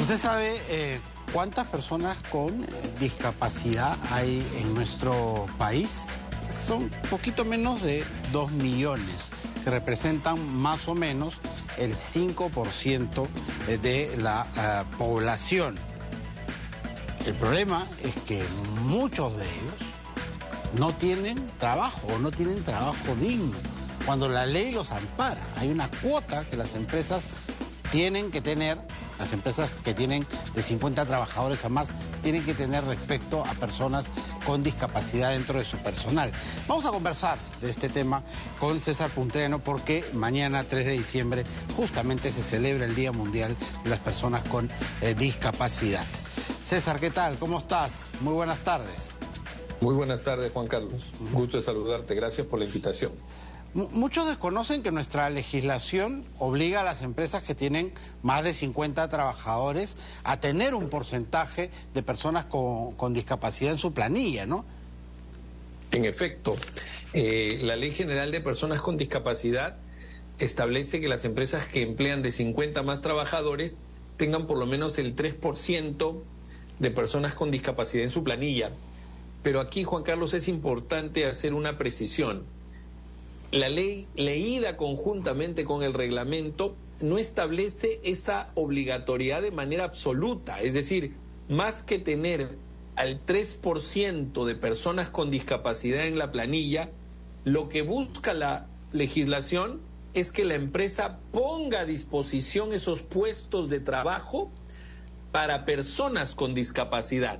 ¿Usted sabe cuántas personas con discapacidad hay en nuestro país? Son poquito menos de 2 millones, que representan más o menos el 5% de la población. El problema es que muchos de ellos no tienen trabajo o no tienen trabajo digno, cuando la ley los ampara. Hay una cuota que las empresas tienen que tener, las empresas que tienen de 50 trabajadores a más, tienen que tener respecto a personas con discapacidad dentro de su personal. Vamos a conversar de este tema con César Puntreno, porque mañana, 3 de diciembre, justamente se celebra el Día Mundial de las Personas con Discapacidad. César, ¿qué tal? ¿Cómo estás? Muy buenas tardes. Muy buenas tardes, Juan Carlos. Gusto de saludarte. Gracias por la invitación. Muchos desconocen que nuestra legislación obliga a las empresas que tienen más de 50 trabajadores a tener un porcentaje de personas con discapacidad en su planilla, ¿no? En efecto, la Ley General de Personas con Discapacidad establece que las empresas que emplean de 50 más trabajadores tengan por lo menos el 3% de personas con discapacidad en su planilla. Pero aquí, Juan Carlos, es importante hacer una precisión. La ley, leída conjuntamente con el reglamento, no establece esa obligatoriedad de manera absoluta. Es decir, más que tener al 3% de personas con discapacidad en la planilla, lo que busca la legislación es que la empresa ponga a disposición esos puestos de trabajo para personas con discapacidad.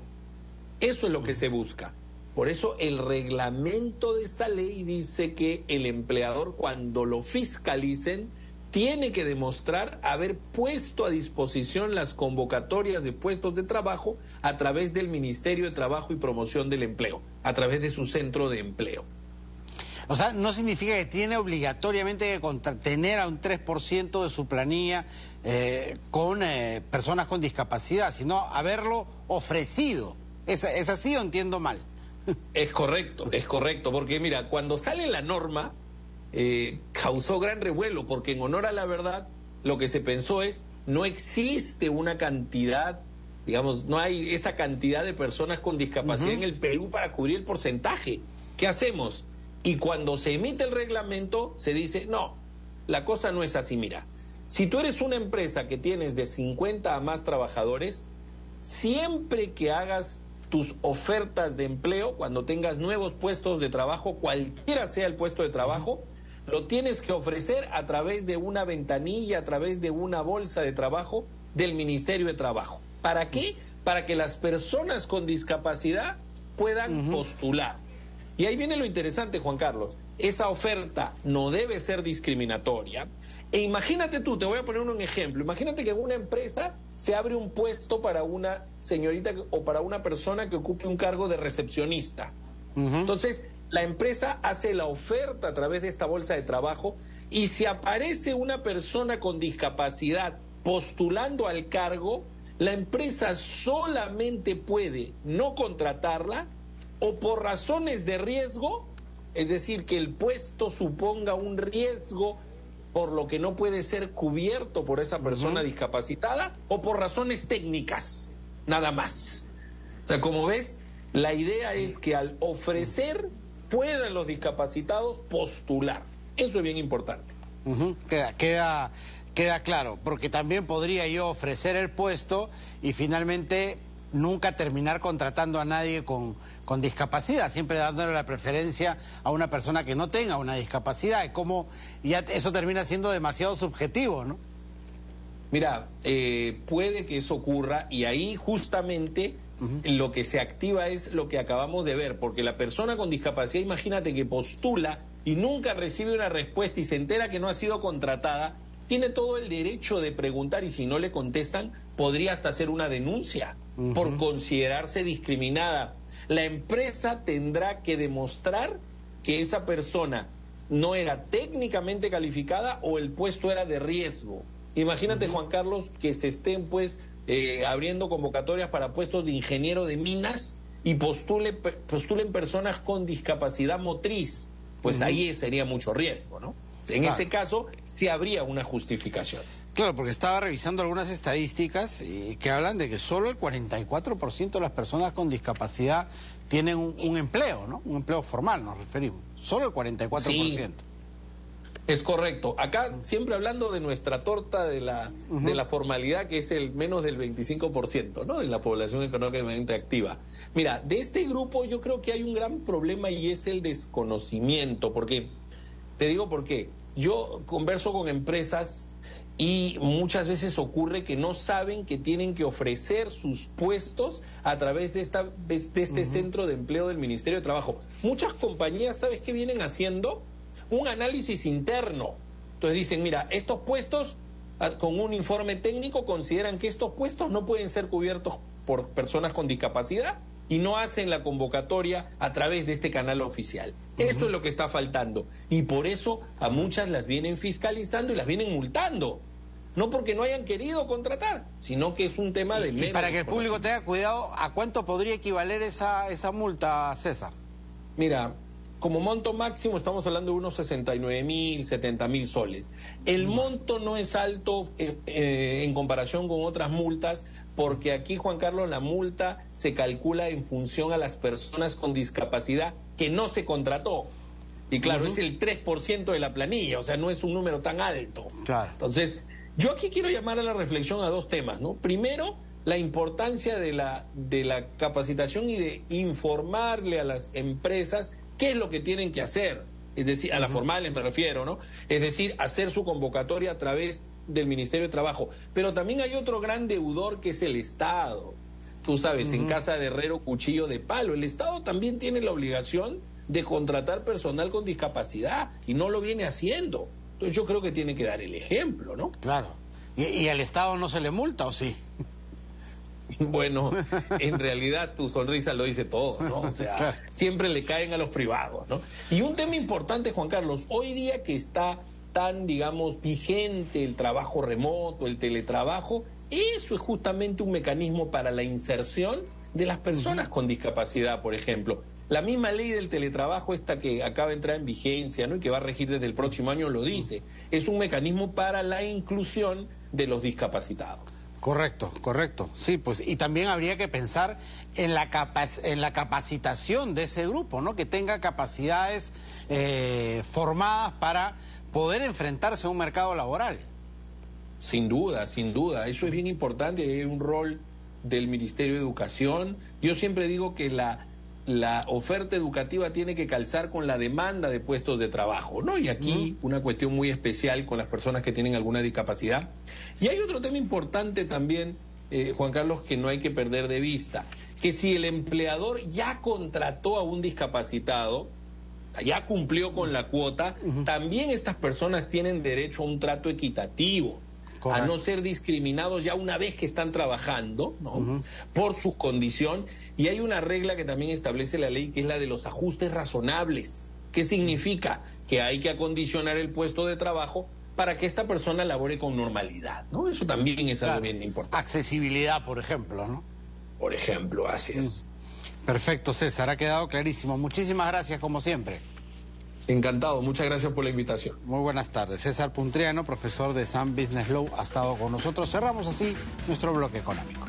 Eso es lo que se busca. Por eso el reglamento de esta ley dice que el empleador, cuando lo fiscalicen, tiene que demostrar haber puesto a disposición las convocatorias de puestos de trabajo a través del Ministerio de Trabajo y Promoción del Empleo, a través de su centro de empleo. O sea, no significa que tiene obligatoriamente que tener a un 3% de su planilla con personas con discapacidad, sino haberlo ofrecido. ¿Es así o entiendo mal? Es correcto, porque mira, cuando sale la norma causó gran revuelo, porque en honor a la verdad lo que se pensó es, no existe una cantidad, digamos, no hay esa cantidad de personas con discapacidad en el Perú para cubrir el porcentaje. ¿Qué hacemos? Y cuando se emite el reglamento se dice, no, la cosa no es así. Mira, si tú eres una empresa que tienes de 50 a más trabajadores, siempre que hagas tus ofertas de empleo, cuando tengas nuevos puestos de trabajo, cualquiera sea el puesto de trabajo, lo tienes que ofrecer a través de una ventanilla, a través de una bolsa de trabajo del Ministerio de Trabajo. ¿Para qué? Para que las personas con discapacidad puedan postular. Y ahí viene lo interesante, Juan Carlos. Esa oferta no debe ser discriminatoria. E imagínate tú, te voy a poner un ejemplo. Imagínate que en una empresa se abre un puesto para una señorita o para una persona que ocupe un cargo de recepcionista. Entonces, la empresa hace la oferta a través de esta bolsa de trabajo, y si aparece una persona con discapacidad postulando al cargo, la empresa solamente puede no contratarla o por razones de riesgo, es decir, que el puesto suponga un riesgo por lo que no puede ser cubierto por esa persona discapacitada, o por razones técnicas, nada más. O sea, como ves, la idea es que al ofrecer puedan los discapacitados postular. Eso es bien importante. Queda claro, porque también podría yo ofrecer el puesto y finalmente nunca terminar contratando a nadie con discapacidad, siempre dándole la preferencia a una persona que no tenga una discapacidad. Es como, ya eso termina siendo demasiado subjetivo, ¿no? Mira, puede que eso ocurra, y ahí justamente lo que se activa es lo que acabamos de ver, porque la persona con discapacidad, imagínate que postula y nunca recibe una respuesta y se entera que no ha sido contratada, tiene todo el derecho de preguntar, y si no le contestan, podría hasta hacer una denuncia por considerarse discriminada. La empresa tendrá que demostrar que esa persona no era técnicamente calificada o el puesto era de riesgo. Imagínate, Juan Carlos, que se estén abriendo convocatorias para puestos de ingeniero de minas y postulen personas con discapacidad motriz. Pues ahí sería mucho riesgo, ¿no? En ese caso sí habría una justificación. Claro, porque estaba revisando algunas estadísticas que hablan de que solo el 44% de las personas con discapacidad tienen un empleo, ¿no? Un empleo formal, nos referimos. Solo el 44%. Sí, es correcto. Acá siempre hablando de nuestra torta de la formalidad, que es el menos del 25%, ¿no? De la población económicamente activa. Mira, de este grupo yo creo que hay un gran problema y es el desconocimiento. Porque, te digo por qué. Yo converso con empresas y muchas veces ocurre que no saben que tienen que ofrecer sus puestos a través de este centro de empleo del Ministerio de Trabajo. Muchas compañías, ¿sabes qué vienen haciendo? Un análisis interno. Entonces dicen, mira, estos puestos, con un informe técnico, consideran que estos puestos no pueden ser cubiertos por personas con discapacidad y no hacen la convocatoria a través de este canal oficial. Esto es lo que está faltando. Y por eso a muchas las vienen fiscalizando y las vienen multando. No porque no hayan querido contratar, sino que es un tema de menos. Y para que el público tenga cuidado, ¿a cuánto podría equivaler esa multa, César? Mira, como monto máximo estamos hablando de unos 69.000, 70.000 soles. El monto no es alto en comparación con otras multas, porque aquí, Juan Carlos, la multa se calcula en función a las personas con discapacidad que no se contrató. Y claro, es el 3% de la planilla, o sea, no es un número tan alto. Claro. Entonces, yo aquí quiero llamar a la reflexión a dos temas, ¿no? Primero, la importancia de la capacitación y de informarle a las empresas qué es lo que tienen que hacer, es decir, a las formales me refiero, ¿no? Es decir, hacer su convocatoria a través del Ministerio de Trabajo. Pero también hay otro gran deudor que es el Estado. Tú sabes, en casa de herrero, cuchillo de palo. El Estado también tiene la obligación de contratar personal con discapacidad y no lo viene haciendo. Entonces yo creo que tiene que dar el ejemplo, ¿no? Claro. ¿Y al Estado no se le multa o sí? Bueno, en realidad tu sonrisa lo dice todo, ¿no? O sea, claro, siempre le caen a los privados, ¿no? Y un tema importante, Juan Carlos, hoy día que está tan, digamos, vigente el trabajo remoto, el teletrabajo, eso es justamente un mecanismo para la inserción de las personas con discapacidad, por ejemplo. La misma ley del teletrabajo, esta que acaba de entrar en vigencia, ¿no? Y que va a regir desde el próximo año, lo dice. Es un mecanismo para la inclusión de los discapacitados. Correcto, correcto. Sí, pues, y también habría que pensar en la capacitación de ese grupo, ¿no? Que tenga capacidades formadas para poder enfrentarse a un mercado laboral. Sin duda, eso es bien importante. Hay un rol del Ministerio de Educación. Yo siempre digo que la oferta educativa tiene que calzar con la demanda de puestos de trabajo, ¿no? Y aquí una cuestión muy especial con las personas que tienen alguna discapacidad. Y hay otro tema importante también, Juan Carlos, que no hay que perder de vista, que si el empleador ya contrató a un discapacitado, ya cumplió con la cuota, también estas personas tienen derecho a un trato equitativo. Correcto. A no ser discriminados ya una vez que están trabajando, ¿no? Por su condición. Y hay una regla que también establece la ley, que es la de los ajustes razonables. ¿Qué significa? Que hay que acondicionar el puesto de trabajo para que esta persona labore con normalidad, ¿no? Eso también es algo bien importante. Accesibilidad, por ejemplo, ¿no? Por ejemplo, así es. Perfecto, César, ha quedado clarísimo. Muchísimas gracias, como siempre. Encantado, muchas gracias por la invitación. Muy buenas tardes. César Puntriano, profesor de Sam Business Law, ha estado con nosotros. Cerramos así nuestro bloque económico.